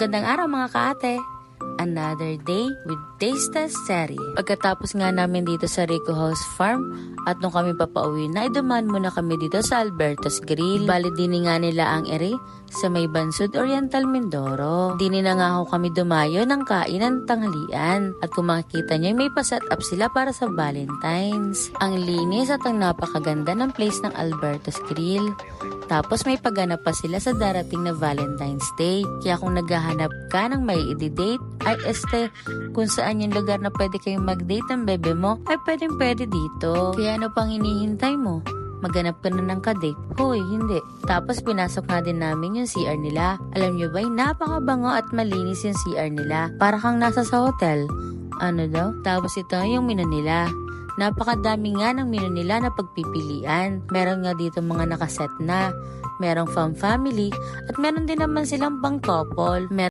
Magandang araw mga kaate! Another day with Taste Test Serie. Pagkatapos nga namin dito sa Rico House Farm at nung kami papauwi na, dumaan muna kami dito sa Alberto's Grill. Bali din nga nila ang ere sa may Bansud Oriental, Mindoro. Dini na nga ako kami dumayo ng kainan tanghalian. At kung makikita nyo, may pa-set up sila para sa Valentine's. Ang linis at ang napakaganda ng place ng Alberto's Grill. Tapos may pagganap pa sila sa darating na Valentine's Day. Kaya kung naghahanap ka ng may i-date, ay kung saan yung lugar na pwede kayong mag-date ng bebe mo, ay pwede dito. Kaya ano pang hinihintay mo? Maghanap ka na ng kadate? Hoy, hindi. Tapos pinasok nga din namin yung CR nila. Alam nyo ba, napakabango at malinis yung CR nila. Para kang nasa sa hotel. Ano daw? Tapos ito yung menu nila. Napakadami nga ng menu nila na pagpipilian. Meron nga dito mga nakaset na. Merong family at meron din naman silang pang couple.